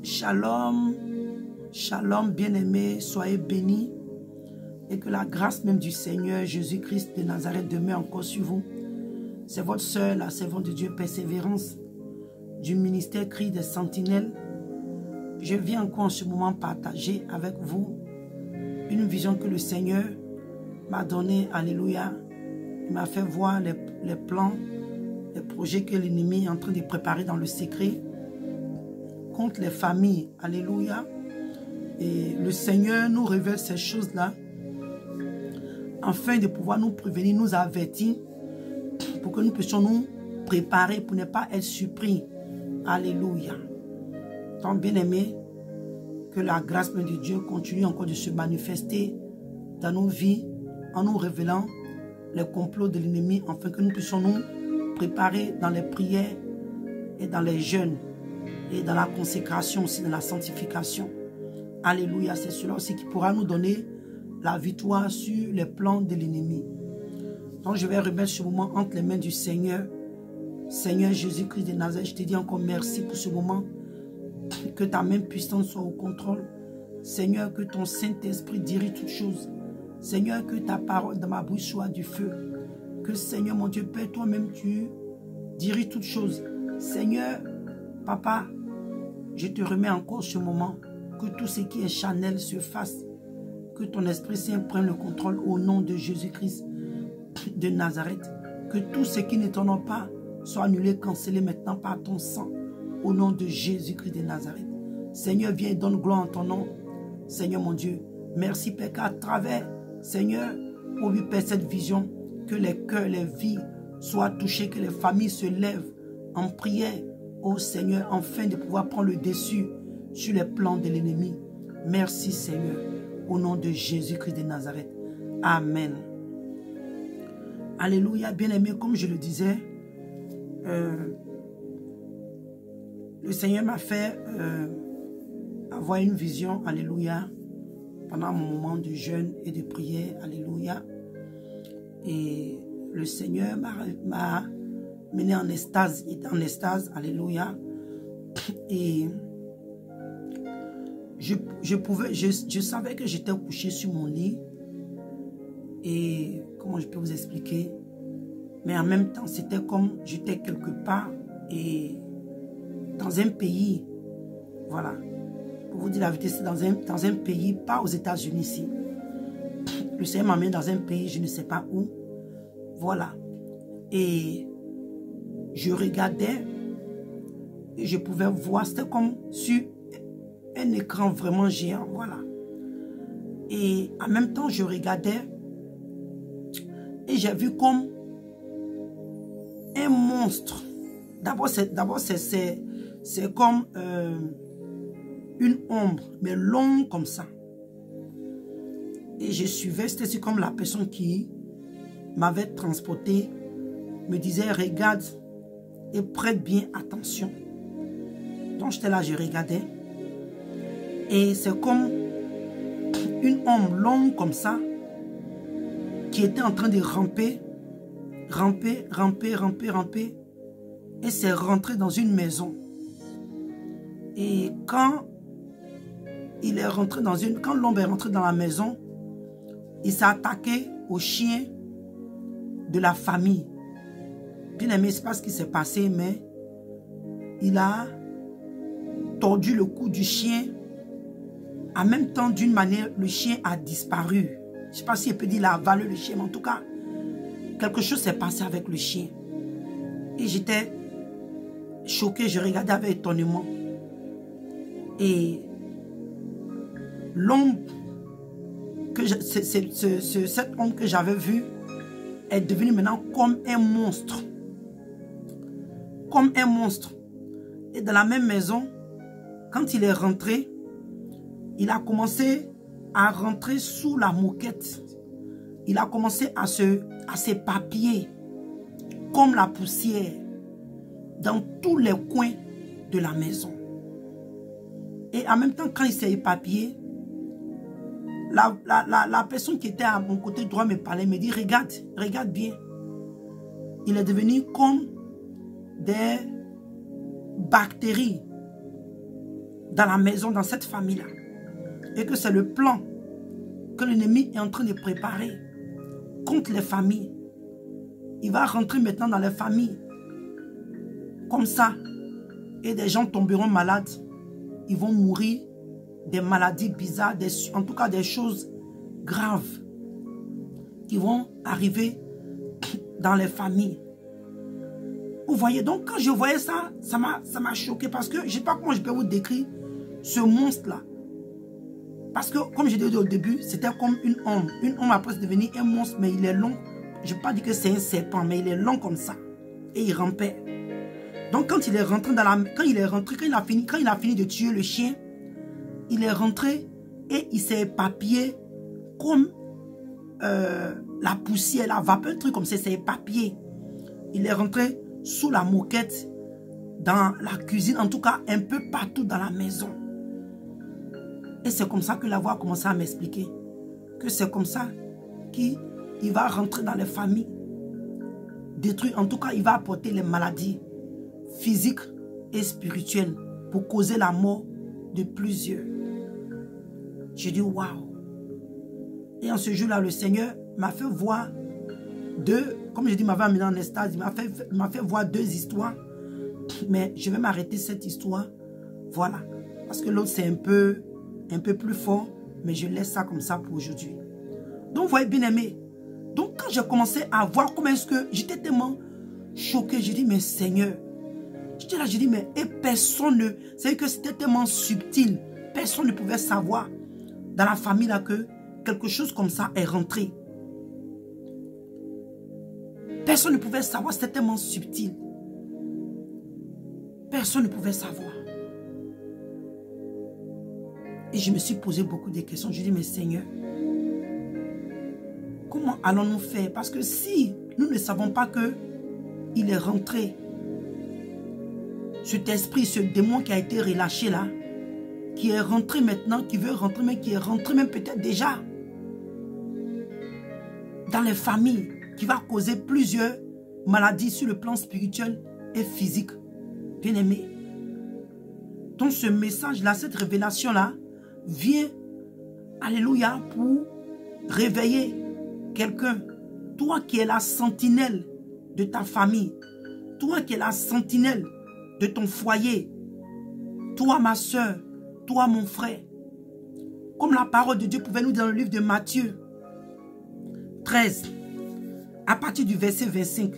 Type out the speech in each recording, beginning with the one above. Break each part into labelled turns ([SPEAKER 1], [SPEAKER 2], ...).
[SPEAKER 1] Shalom, shalom bien-aimés, soyez bénis et que la grâce même du Seigneur Jésus-Christ de Nazareth demeure encore sur vous. C'est votre sœur, la servante de Dieu Persévérance du ministère Cri des Sentinelles. Je viens encore en ce moment partager avec vous une vision que le Seigneur m'a donnée, alléluia. Il m'a fait voir les plans, les projets que l'ennemi est en train de préparer dans le secret contre les familles, alléluia. Et le Seigneur nous révèle ces choses-là afin de pouvoir nous prévenir, nous avertir, pour que nous puissions nous préparer pour ne pas être surpris. Alléluia. Donc, bien-aimés, que la grâce de Dieu continue encore de se manifester dans nos vies en nous révélant les complots de l'ennemi, afin que nous puissions nous préparer dans les prières et dans les jeûnes et dans la consécration aussi, dans la sanctification. Alléluia, c'est cela aussi qui pourra nous donner la victoire sur les plans de l'ennemi. Donc je vais remettre ce moment entre les mains du Seigneur. Seigneur Jésus-Christ de Nazareth, je te dis encore merci pour ce moment. Que ta main puissante soit au contrôle. Seigneur, que ton Saint-Esprit dirige toutes choses. Seigneur, que ta parole dans ma bouche soit du feu. Que Seigneur, mon Dieu, Père, toi-même tu diriges toutes choses. Seigneur, Papa, je te remets encore ce moment. Que tout ce qui est charnel se fasse. Que ton Esprit Saint prenne le contrôle au nom de Jésus-Christ de Nazareth. Que tout ce qui ne t'honore pas soit annulé, cancellé maintenant par ton sang. Au nom de Jésus-Christ de Nazareth. Seigneur, viens et donne gloire en ton nom. Seigneur mon Dieu, merci Père, qu'à travers, Seigneur, pour lui Père, cette vision, que les cœurs, les vies soient touchés, que les familles se lèvent en prière, ô Seigneur, afin de pouvoir prendre le dessus sur les plans de l'ennemi. Merci Seigneur, au nom de Jésus-Christ de Nazareth. Amen. Alléluia, bien-aimé, comme je le disais, le Seigneur m'a fait avoir une vision, alléluia, pendant mon moment de jeûne et de prière, alléluia. Et le Seigneur m'a mené en extase, alléluia. Et je savais que j'étais couché sur mon lit. Et comment je peux vous expliquer? Mais en même temps, c'était comme j'étais quelque part et dans un pays, voilà. Pour vous dire la vérité, c'est dans un pays, pas aux États-Unis ici. Le Seigneur m'amène dans un pays, je ne sais pas où. Voilà. Et je regardais et je pouvais voir, c'était comme sur un écran vraiment géant, voilà. Et en même temps, je regardais et j'ai vu comme un monstre. D'abord, c'est comme une ombre, mais longue comme ça. Et je suivais, c'était comme la personne qui m'avait transporté, me disait, regarde et prête bien attention. Donc j'étais là, je regardais. Et c'est comme une ombre longue comme ça, qui était en train de ramper, ramper. Et c'est rentré dans une maison. Et quand il est rentré quand l'ombre est rentré dans la maison, il s'est attaqué au chien de la famille. Bien aimé, c'est pas ce qui s'est passé, mais il a tordu le cou du chien. En même temps, d'une manière, le chien a disparu. Je ne sais pas si il peut dire qu'il a avalé le chien, mais en tout cas, quelque chose s'est passé avec le chien. Et j'étais choqué, je regardais avec étonnement. Et l'ombre, cette ombre que j'avais vue, est devenue maintenant comme un monstre. Comme un monstre. Et dans la même maison, quand il est rentré, il a commencé à rentrer sous la moquette. Il a commencé à s'éparpiller comme la poussière dans tous les coins de la maison. Et en même temps, quand il s'est éparpillé, la personne qui était à mon côté droit me parlait, me dit, regarde bien. Il est devenu comme des bactéries dans la maison, dans cette famille-là. Et que c'est le plan que l'ennemi est en train de préparer contre les familles. Il va rentrer maintenant dans les familles. Comme ça. Et des gens tomberont malades. Ils vont mourir des maladies bizarres, en tout cas des choses graves qui vont arriver dans les familles. Vous voyez, donc quand je voyais ça, ça m'a choqué parce que je ne sais pas comment je peux vous décrire ce monstre-là. Parce que, comme je l'ai dit au début, c'était comme une ombre. Une ombre après c'est devenu un monstre, mais il est long. Je ne vais pas dire que c'est un serpent, mais il est long comme ça. Et il rampait. Donc quand il est rentré dans la... Quand il a fini de tuer le chien, il est rentré et il s'est éparpillé comme la poussière, la vapeur, un truc comme ça, s'est éparpillé. Il est rentré sous la moquette, dans la cuisine, en tout cas un peu partout dans la maison. Et c'est comme ça que la voix a commencé à m'expliquer. Que c'est comme ça qu'il va rentrer dans les familles. Détruire, en tout cas il va apporter les maladies physiques et spirituelles pour causer la mort de plusieurs. J'ai dit waouh. Et en ce jour-là, le Seigneur m'a fait voir comme je dis, m'avait amené en extase, il m'a fait voir 2 histoires. Mais je vais m'arrêter cette histoire. Voilà. Parce que l'autre, c'est un peu plus fort. Mais je laisse ça comme ça pour aujourd'hui. Donc, vous voyez, bien aimé. Donc, quand j'ai commencé à voir comment est-ce que j'étais tellement choqué, j'ai dit, mais Seigneur. J'étais là, j'ai dit, mais et personne ne... C'est que c'était tellement subtil. Personne ne pouvait savoir dans la famille là que quelque chose comme ça est rentré. Personne ne pouvait savoir, c'était tellement subtil. Personne ne pouvait savoir. Et je me suis posé beaucoup de questions. Je dis, mais Seigneur, comment allons-nous faire? Parce que si nous ne savons pas qu'il est rentré, cet esprit, ce démon qui a été relâché là, qui est rentré maintenant, qui veut rentrer, mais qui est rentré même peut-être déjà dans les familles, qui va causer plusieurs maladies sur le plan spirituel et physique. Bien aimé. Donc ce message-là, cette révélation-là, vient, alléluia, pour réveiller quelqu'un. Toi qui es la sentinelle de ta famille. Toi qui es la sentinelle de ton foyer. Toi ma soeur. Toi mon frère. Comme la parole de Dieu pouvait nous dire dans le livre de Matthieu 13. À partir du verset 25,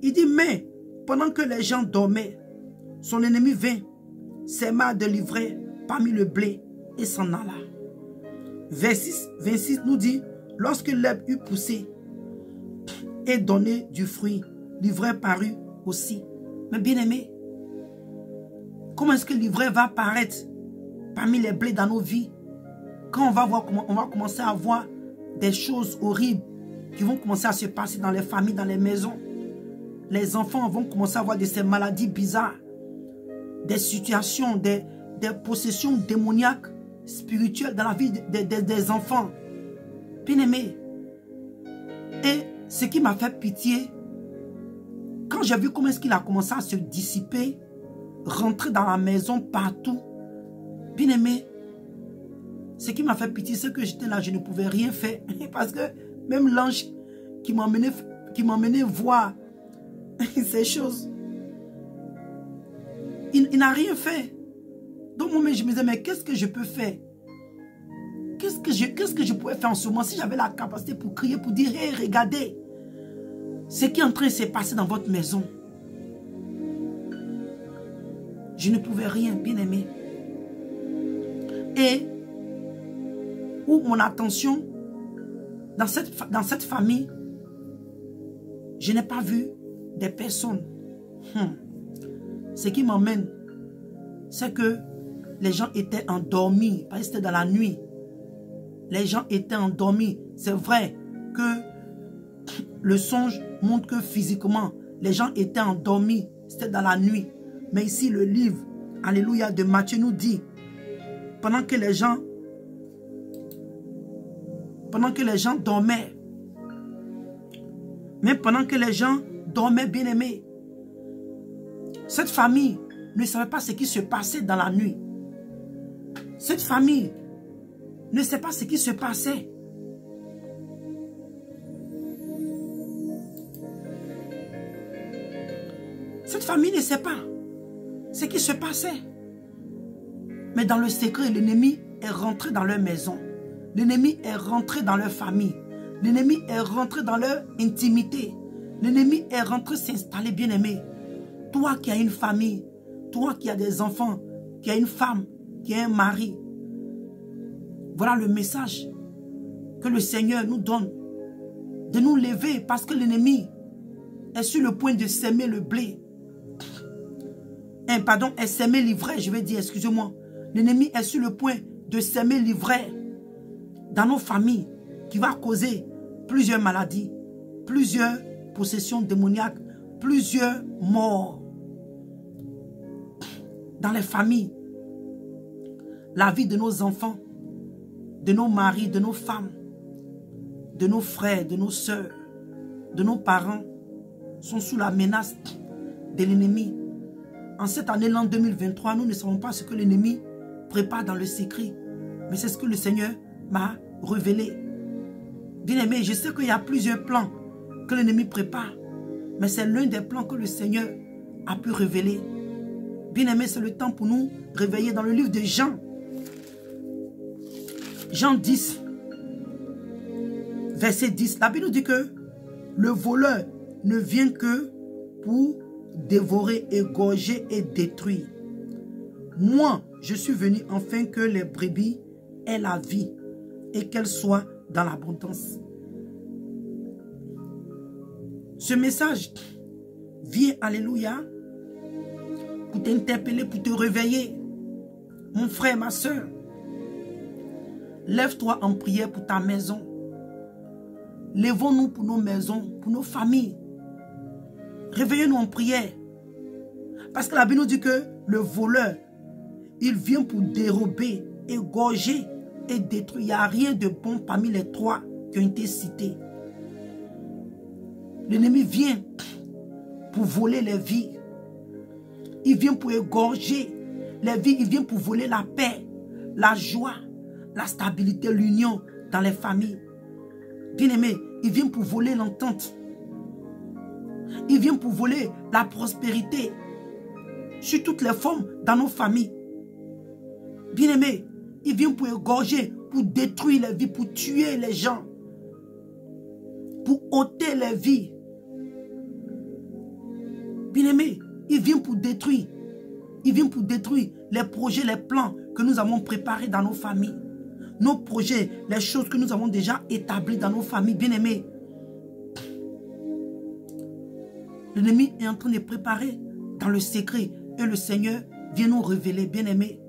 [SPEAKER 1] il dit, mais pendant que les gens dormaient, son ennemi vint, s'aima de livrer parmi le blé et s'en alla. Verset 26 nous dit, lorsque l'herbe eut poussé et donné du fruit, l'ivraie parut aussi. Mais bien aimé, comment est-ce que l'ivraie va apparaître parmi les blés dans nos vies? Quand on va voir comment on va commencer à voir des choses horribles qui vont commencer à se passer dans les familles, dans les maisons. Les enfants vont commencer à avoir de ces maladies bizarres, des situations, des possessions démoniaques, spirituelles dans la vie des enfants. Bien aimé. Et ce qui m'a fait pitié, quand j'ai vu comment est-ce qu'il a commencé à se dissiper, rentrer dans la maison partout, bien aimé, ce qui m'a fait pitié, c'est que j'étais là, je ne pouvais rien faire. Parce que même l'ange qui m'emmenait voir ces choses, il n'a rien fait. Donc moi, je me disais, mais qu'est-ce que je peux faire? Qu'est-ce que je pouvais faire en ce moment si j'avais la capacité pour crier, pour dire, hey, regardez ce qui est en train de se passer dans votre maison. Je ne pouvais rien, bien aimé. Et où mon attention, dans cette famille, je n'ai pas vu des personnes. Ce qui m'emmène, c'est que les gens étaient endormis, parce que c'était dans la nuit. Les gens étaient endormis. C'est vrai que le songe montre que physiquement, les gens étaient endormis. C'était dans la nuit. Mais ici, le livre, alléluia, de Matthieu nous dit, pendant que les gens dormaient, mais pendant que les gens dormaient, bien aimés, cette famille ne savait pas ce qui se passait dans la nuit. Cette famille ne sait pas ce qui se passait. Cette famille ne sait pas ce qui se passait. Mais dans le secret, l'ennemi est rentré dans leur maison. L'ennemi est rentré dans leur famille. L'ennemi est rentré dans leur intimité. L'ennemi est rentré s'installer, bien-aimé. Toi qui as une famille, toi qui as des enfants, qui as une femme, qui as un mari. Voilà le message que le Seigneur nous donne. De nous lever parce que l'ennemi est sur le point de s'aimer le blé. Pardon, est s'aimer l'ivraie, je vais dire, excusez-moi. L'ennemi est sur le point de s'aimer l'ivraie dans nos familles qui va causer plusieurs maladies, plusieurs possessions démoniaques, plusieurs morts. Dans les familles, la vie de nos enfants, de nos maris, de nos femmes, de nos frères, de nos sœurs, de nos parents sont sous la menace de l'ennemi. En cette année, l'an 2023, nous ne savons pas ce que l'ennemi prépare dans le secret. Mais c'est ce que le Seigneur m'a révélé. Bien-aimé, je sais qu'il y a plusieurs plans que l'ennemi prépare. Mais c'est l'un des plans que le Seigneur a pu révéler. Bien-aimé, c'est le temps pour nous réveiller dans le livre de Jean. Jean 10, verset 10. La Bible nous dit que le voleur ne vient que pour dévorer, égorger et détruire. Moi, je suis venu afin que les brebis aient la vie et qu'elles soient dans l'abondance. Ce message vient, alléluia, pour t'interpeller, pour te réveiller. Mon frère, ma soeur, lève-toi en prière pour ta maison. Lèvons-nous pour nos maisons, pour nos familles. Réveillons-nous en prière. Parce que la Bible nous dit que le voleur, il vient pour dérober, égorger et détruire. Il n'y a rien de bon parmi les trois qui ont été cités. L'ennemi vient pour voler les vies. Il vient pour égorger les vies. Il vient pour voler la paix, la joie, la stabilité, l'union dans les familles. Bien-aimé, il vient pour voler l'entente. Il vient pour voler la prospérité sur toutes les formes dans nos familles. Bien-aimé, il vient pour égorger, pour détruire les vies, pour tuer les gens, pour ôter les vies. Bien-aimé, il vient pour détruire. Il vient pour détruire les projets, les plans que nous avons préparés dans nos familles. Nos projets, les choses que nous avons déjà établies dans nos familles. Bien-aimé, l'ennemi est en train de préparer dans le secret. Et le Seigneur vient nous révéler, bien-aimé.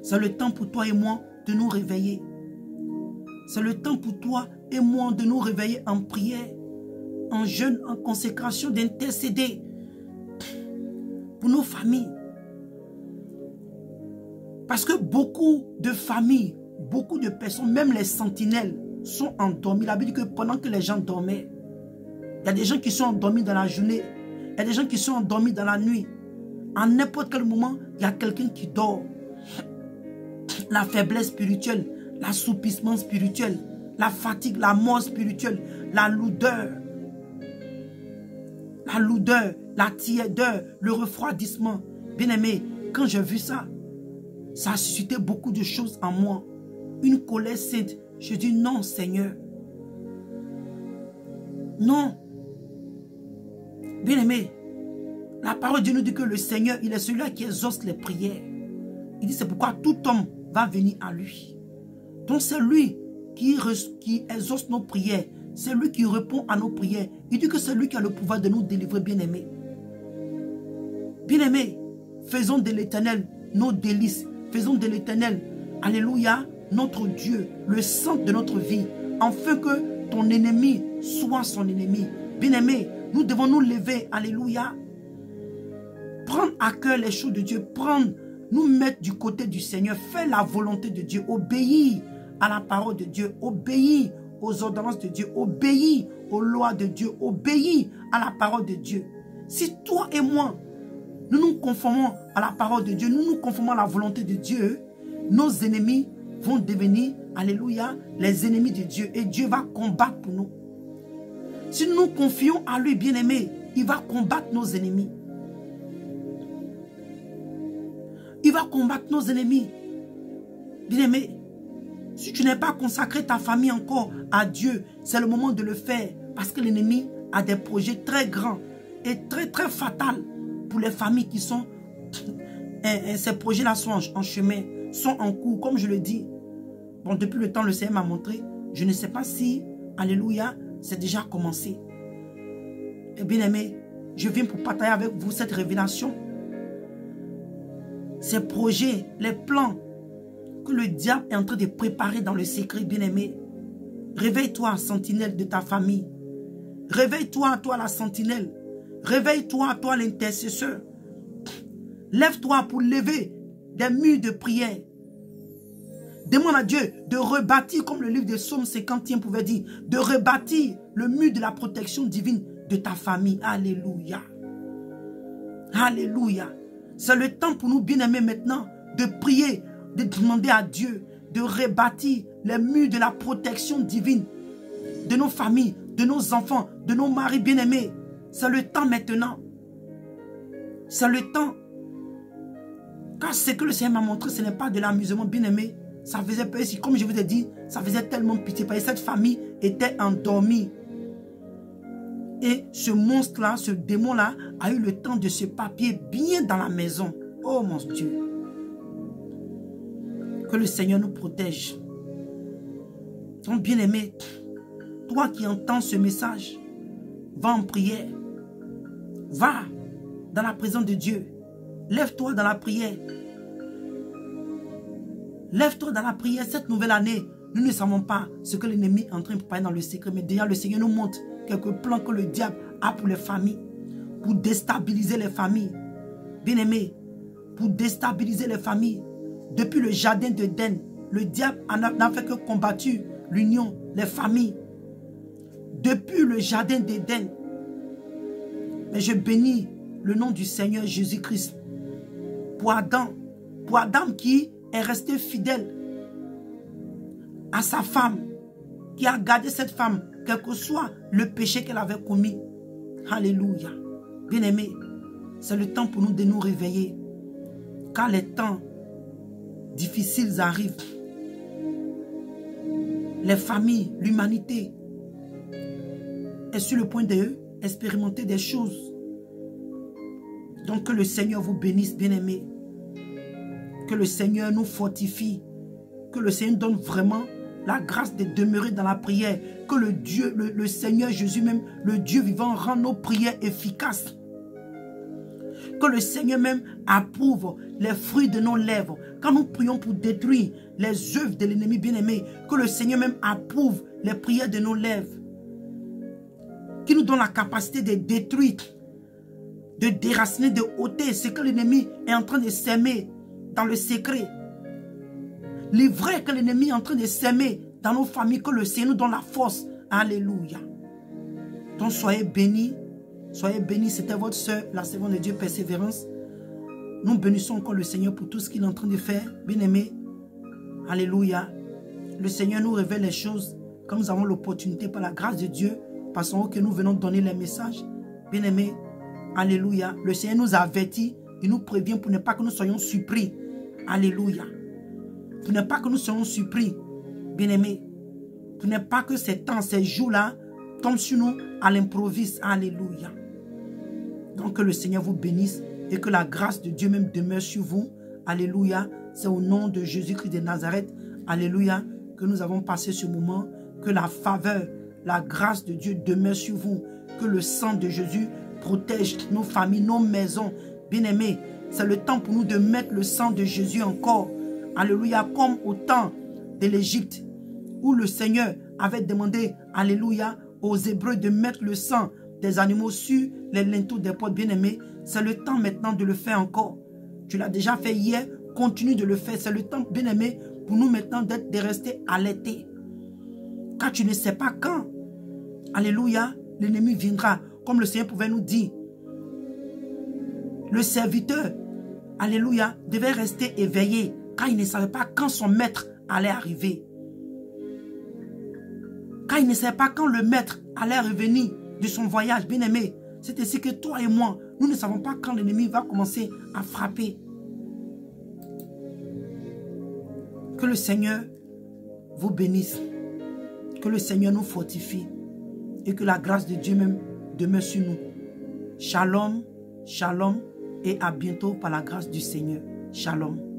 [SPEAKER 1] C'est le temps pour toi et moi de nous réveiller. C'est le temps pour toi et moi de nous réveiller en prière, en jeûne, en consécration, d'intercéder pour nos familles. Parce que beaucoup de familles, beaucoup de personnes, même les sentinelles, sont endormies. La Bible dit que pendant que les gens dormaient, il y a des gens qui sont endormis dans la journée. Il y a des gens qui sont endormis dans la nuit. En n'importe quel moment, il y a quelqu'un qui dort. La faiblesse spirituelle, l'assoupissement spirituel, la fatigue, la mort spirituelle, la lourdeur, la tiédeur, le refroidissement. Bien-aimé, quand j'ai vu ça, ça a suscité beaucoup de choses en moi. Une colère sainte. Je dis non, Seigneur. Non. Bien-aimé, la parole de Dieu nous dit que le Seigneur, il est celui-là qui exauce les prières. Il dit c'est pourquoi tout homme va venir à lui. Donc c'est lui qui exauce nos prières. C'est lui qui répond à nos prières. Il dit que c'est lui qui a le pouvoir de nous délivrer, bien-aimé. Bien-aimé, faisons de l'Éternel nos délices. Faisons de l'Éternel, alléluia, notre Dieu, le centre de notre vie, afin que ton ennemi soit son ennemi. Bien-aimé, nous devons nous lever, alléluia, prendre à cœur les choses de Dieu, nous mettre du côté du Seigneur, faire la volonté de Dieu, obéir à la parole de Dieu, obéir aux ordonnances de Dieu, obéir aux lois de Dieu, obéir à la parole de Dieu. Si toi et moi, nous nous conformons à la parole de Dieu, nous nous conformons à la volonté de Dieu, nos ennemis vont devenir, alléluia, les ennemis de Dieu. Et Dieu va combattre pour nous. Si nous nous confions à lui, bien-aimé, il va combattre nos ennemis. Il va combattre nos ennemis. Bien-aimé, si tu n'es pas consacré ta famille encore à Dieu, c'est le moment de le faire. Parce que l'ennemi a des projets très grands et très très fatals pour les familles qui sont... ces projets-là sont en chemin, sont en cours, comme je le dis. Bon, depuis le temps, le Seigneur m'a montré. Je ne sais pas si, alléluia, c'est déjà commencé. Et bien aimé, je viens pour partager avec vous cette révélation. Ces projets, les plans que le diable est en train de préparer dans le secret, bien aimé. Réveille-toi, sentinelle de ta famille. Réveille-toi, toi la sentinelle. Réveille-toi, toi l'intercesseur. Lève-toi pour lever des murs de prière. Demande à Dieu de rebâtir, comme le livre de Psaume 50 pouvait dire, de rebâtir le mur de la protection divine de ta famille. Alléluia. Alléluia. C'est le temps pour nous, bien-aimés, maintenant, de prier, de demander à Dieu de rebâtir les murs de la protection divine de nos familles, de nos enfants, de nos maris bien-aimés. C'est le temps maintenant. C'est le temps. Car ce que le Seigneur m'a montré, ce n'est pas de l'amusement, bien-aimé. Ça faisait peur ici. Comme je vous ai dit, ça faisait tellement pitié. Parce que cette famille était endormie. Et ce monstre-là, ce démon-là, a eu le temps de se papier bien dans la maison. Oh mon Dieu. Que le Seigneur nous protège. Donc bien-aimé, toi qui entends ce message, va en prière. Va dans la présence de Dieu. Lève-toi dans la prière. Lève-toi dans la prière. Cette nouvelle année, nous ne savons pas ce que l'ennemi est en train de préparer dans le secret. Mais déjà, le Seigneur nous montre quelques plans que le diable a pour les familles. Pour déstabiliser les familles. Bien-aimés, pour déstabiliser les familles. Depuis le jardin d'Éden, le diable n'a fait que combattre l'union, les familles. Depuis le jardin d'Éden. Mais je bénis le nom du Seigneur Jésus-Christ. Pour Adam qui est resté fidèle à sa femme, qui a gardé cette femme, quel que soit le péché qu'elle avait commis. Alléluia. Bien-aimés, c'est le temps pour nous de nous réveiller. Car les temps difficiles arrivent. Les familles, l'humanité est sur le point d'expérimenter des choses. Donc que le Seigneur vous bénisse, bien-aimés. Que le Seigneur nous fortifie. Que le Seigneur donne vraiment la grâce de demeurer dans la prière. Que le Seigneur Jésus même, le Dieu vivant, rend nos prières efficaces. Que le Seigneur même approuve les fruits de nos lèvres. Quand nous prions pour détruire les œuvres de l'ennemi bien-aimé, que le Seigneur même approuve les prières de nos lèvres. Qui nous donne la capacité de détruire, de déraciner, de ôter ce que l'ennemi est en train de s'aimer dans le secret. L'ivraie que l'ennemi est en train de s'aimer dans nos familles, que le Seigneur nous donne la force. Alléluia. Donc soyez bénis. Soyez bénis. C'était votre soeur, la servante de Dieu, Persévérance. Nous bénissons encore le Seigneur pour tout ce qu'il est en train de faire. Bien-aimés. Alléluia. Le Seigneur nous révèle les choses quand nous avons l'opportunité par la grâce de Dieu. Parce que nous venons donner les messages. Bien-aimés. Alléluia. Le Seigneur nous avertit. Il nous prévient pour ne pas que nous soyons surpris. Alléluia. Pour ne pas que nous soyons surpris. Bien-aimés. Pour ne pas que ces temps, ces jours-là tombent sur nous à l'improviste. Alléluia. Donc que le Seigneur vous bénisse et que la grâce de Dieu même demeure sur vous. Alléluia. C'est au nom de Jésus-Christ de Nazareth. Alléluia. Que nous avons passé ce moment. Que la faveur, la grâce de Dieu demeure sur vous. Que le sang de Jésus protège nos familles, nos maisons. Bien-aimés, c'est le temps pour nous de mettre le sang de Jésus encore. Alléluia. Comme au temps de l'Égypte où le Seigneur avait demandé, alléluia, aux Hébreux de mettre le sang des animaux sur les linteaux des portes. Bien-aimés, c'est le temps maintenant de le faire encore. Tu l'as déjà fait hier, continue de le faire. C'est le temps, bien-aimé, pour nous maintenant de rester alertés. Car tu ne sais pas quand, alléluia, l'ennemi viendra. Comme le Seigneur pouvait nous dire. Le serviteur, alléluia, devait rester éveillé. Quand il ne savait pas quand son maître allait arriver. Quand il ne savait pas quand le maître allait revenir de son voyage, bien aimé. C'est ainsi que toi et moi, nous ne savons pas quand l'ennemi va commencer à frapper. Que le Seigneur vous bénisse. Que le Seigneur nous fortifie. Et que la grâce de Dieu même demeure sur nous. Shalom, shalom. Et à bientôt par la grâce du Seigneur. Shalom.